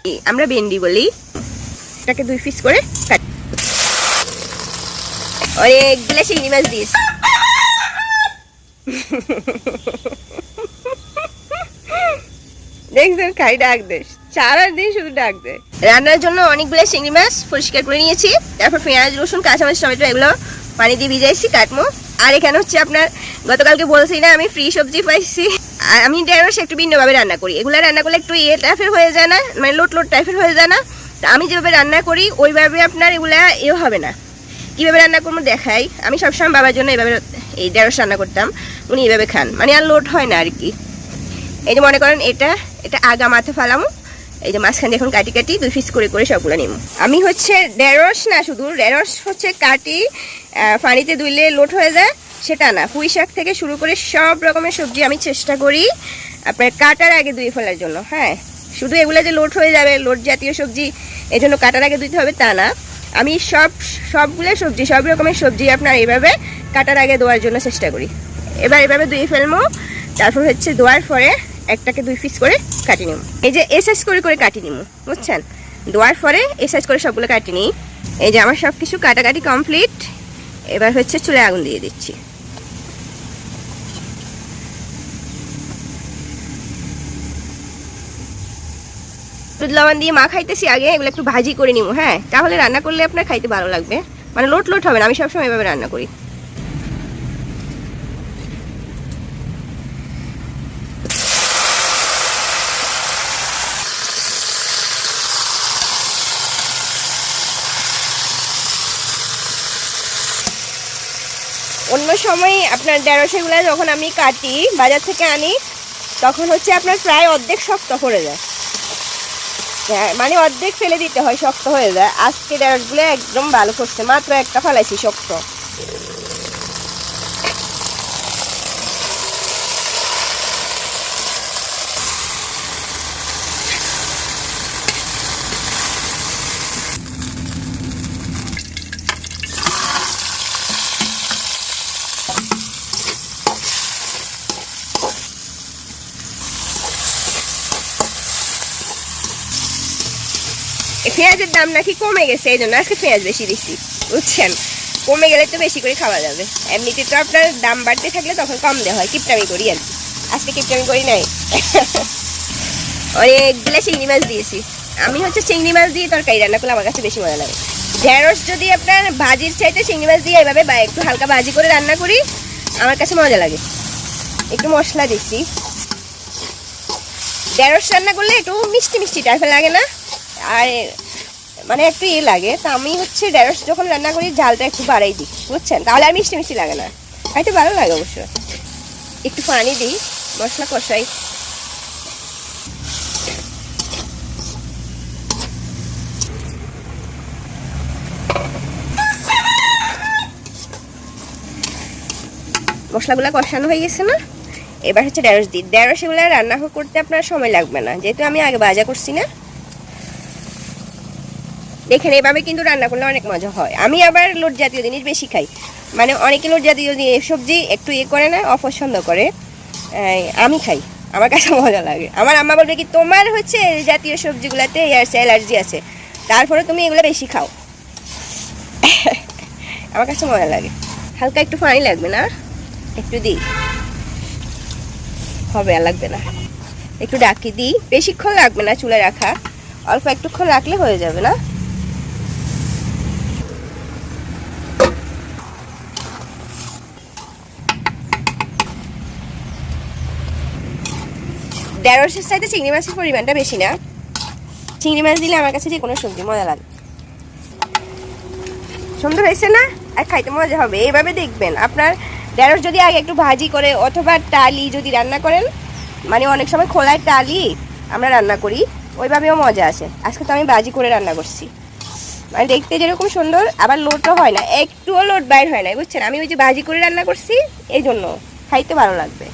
আমরা ভেন্ডি বলি। এটাকে 2 পিস করে কাট। অনেকগুলো চিংড়ি মাছ দিস। দেখছেন খাই ডাক দেশ, সারাদিন শুধু ডাক দেয়। রান্নার জন্য অনেকগুলো চিংড়ি মাছ পরিষ্কার করে নিয়েছি। তারপর পেঁয়াজ, রসুন, কাঁচামরিচ, টমেটো এগুলো পানি দিয়ে ভিজাইছি, কাটবো। আর এখানে হচ্ছে আপনার গতকালকে বলছি না আমি ফ্রি সবজি পাইছি। আর আমি ঢেঁড়স একটু ভিন্নভাবে রান্না করি। এগুলো রান্না করলে একটু টাইপের হয়ে যায় না, মানে লোট লোট টাইপের হয়ে যায় না। তা আমি যেভাবে রান্না করি ওইভাবে আপনার এগুলা হবে না। কীভাবে রান্না করবো দেখাই। আমি সবসময় বাবার জন্য এইভাবে এই ঢেঁড়স রান্না করতাম, উনি এইভাবে খান, মানে আর লোট হয় না আর কি। এই যে মনে করেন এটা আগা মাথা ফালামো, এই যে মাঝখানে এখন কাটি কাটি 2 পিস করে করে সবগুলো নিব। আমি হচ্ছে ঢেঁড়স না, শুধু ঢেঁড়স হচ্ছে কাটি পানিতে ধুইলে লোট হয়ে যায় সেটা না, পুঁই শাক থেকে শুরু করে সব রকমের সবজি আমি চেষ্টা করি আপনার কাটার আগে ধুয়ে ফেলার জন্য। হ্যাঁ, শুধু এগুলো যে লোট হয়ে যাবে, লোট জাতীয় সবজি এই জন্য কাটার আগে ধুইতে হবে তা না। আমি সবগুলো সবজি, সব রকমের সবজি আপনার এইভাবে কাটার আগে ধোয়ার জন্য চেষ্টা করি। এবার এভাবে ধুয়ে ফেলবো। তারপর হচ্ছে ধোয়ার পরে একটাকে 2 পিস করে কাটি নিব। এই যে এসাইজ করে করে কাটি নিব, বুঝছেন? ধোয়ার পরে এসাইজ করে সবগুলো কাটি নিই। এই যে আমার সব কিছু কাটাকাটি কমপ্লিট। এবার হচ্ছে চুলে আগুন দিয়ে দিচ্ছি। দুধ লবণ দিয়ে মাখাইতেছি আগে, এগুলো একটু ভাজি করে নিব। হ্যাঁ, তাহলে রান্না করলে আপনার খাইতে ভালো লাগবে, মানে লোট লোট হবে না। আমি সবসময় এভাবে রান্না করি। অন্য সময় আপনার ঢেঁড়সগুলো যখন আমি কাটি বাজার থেকে আনি তখন হচ্ছে আপনার প্রায় অর্ধেক শক্ত করে যায়, মানে অর্ধেক ফেলে দিতে হয়, শক্ত হয়ে যায়। আজকে ঢেঁড়সগুলো একদম ভালো করছে, মাত্র একটা ফেলাইছি শক্ত। পেঁয়াজের দাম নাকি কমে গেছে, এই জন্য আজকে পেঁয়াজ বেশি দিচ্ছি, বুঝছেন? কমে গেলে তো বেশি করে খাওয়া যাবে। এমনিতে তো আপনার দাম বাড়তে থাকলে তখন কম দেওয়া হয়, কিপটামি করি আর কি। আজকে কিপটামি করি নাই। অনেকগুলো চিংড়ি মাছ দিয়েছি। আমি হচ্ছে চিংড়ি মাছ দিয়ে তরকারি রান্না করলে আমার কাছে বেশি মজা লাগে। ঢেঁড়স যদি আপনার ভাজির চাইতে চিংড়ি মাছ দিয়ে এভাবে একটু হালকা ভাজি করে রান্না করি আমার কাছে মজা লাগে। একটু মশলা দিচ্ছি। ঢেঁড়স রান্না করলে একটু মিষ্টি মিষ্টি টাইপের লাগে না, আর মানে একটু লাগে। তা আমি হচ্ছে ঢেঁড়স যখন রান্না করি ঝালটা একটু বাড়াই দিই, বুঝছেন? তাহলে আর মিষ্টি মিষ্টি লাগে না, খাইতে ভালো লাগে অবশ্য। একটু পানি দিই, মশলা কষাই। মশলাগুলো কষানো হয়ে গেছে না? এবার হচ্ছে ঢেঁড়স দিই। ঢেঁড়স এগুলো রান্না করতে আপনার সময় লাগবে না, যেহেতু আমি আগে ভাজা করছি না। দেখেন এভাবে কিন্তু রান্না করলে অনেক মজা হয়। আমি আবার লোট জাতীয় জিনিস বেশি খাই, মানে অনেকে লোট জাতীয় সবজি একটু করে না, অপছন্দ করে। আমি খাই, আমার কাছে মজা লাগে। আমার আম্মা বলবে কি তোমার হচ্ছে জাতীয় সবজিগুলোতে অ্যালার্জি আছে, তারপরে তুমি এগুলো বেশি খাও। আমার কাছে মজা লাগে। হালকা একটু পানি লাগবে না, একটু দিই, হবে আর লাগবে না। একটু ডাকি দিই, বেশিক্ষণ লাগবে না চুলে রাখা, অল্প একটুক্ষণ রাখলে হয়ে যাবে না? ঢেঁড়সের চাইতে চিংড়ি মাছের পরিমাণটা বেশি না। চিংড়ি মাছ দিলে আমার কাছে যে কোনো সবজি মজা লাগে। সুন্দর হয়েছে না? আর খাইতে মজা হবে। এইভাবে দেখবেন আপনার ঢেঁড়স যদি আগে একটু ভাজি করে অথবা টালি যদি রান্না করেন, মানে অনেক সময় খোলায় টালি আমরা রান্না করি, ওইভাবেও মজা আছে। আজকে তো আমি ভাজি করে রান্না করছি, মানে দেখতে যেরকম সুন্দর, আবার লোটও হয় না, একটুও লোট বাইর হয় না, বুঝছেন? আমি ওই যে ভাজি করে রান্না করছি, এই জন্য খাইতে ভালো লাগবে।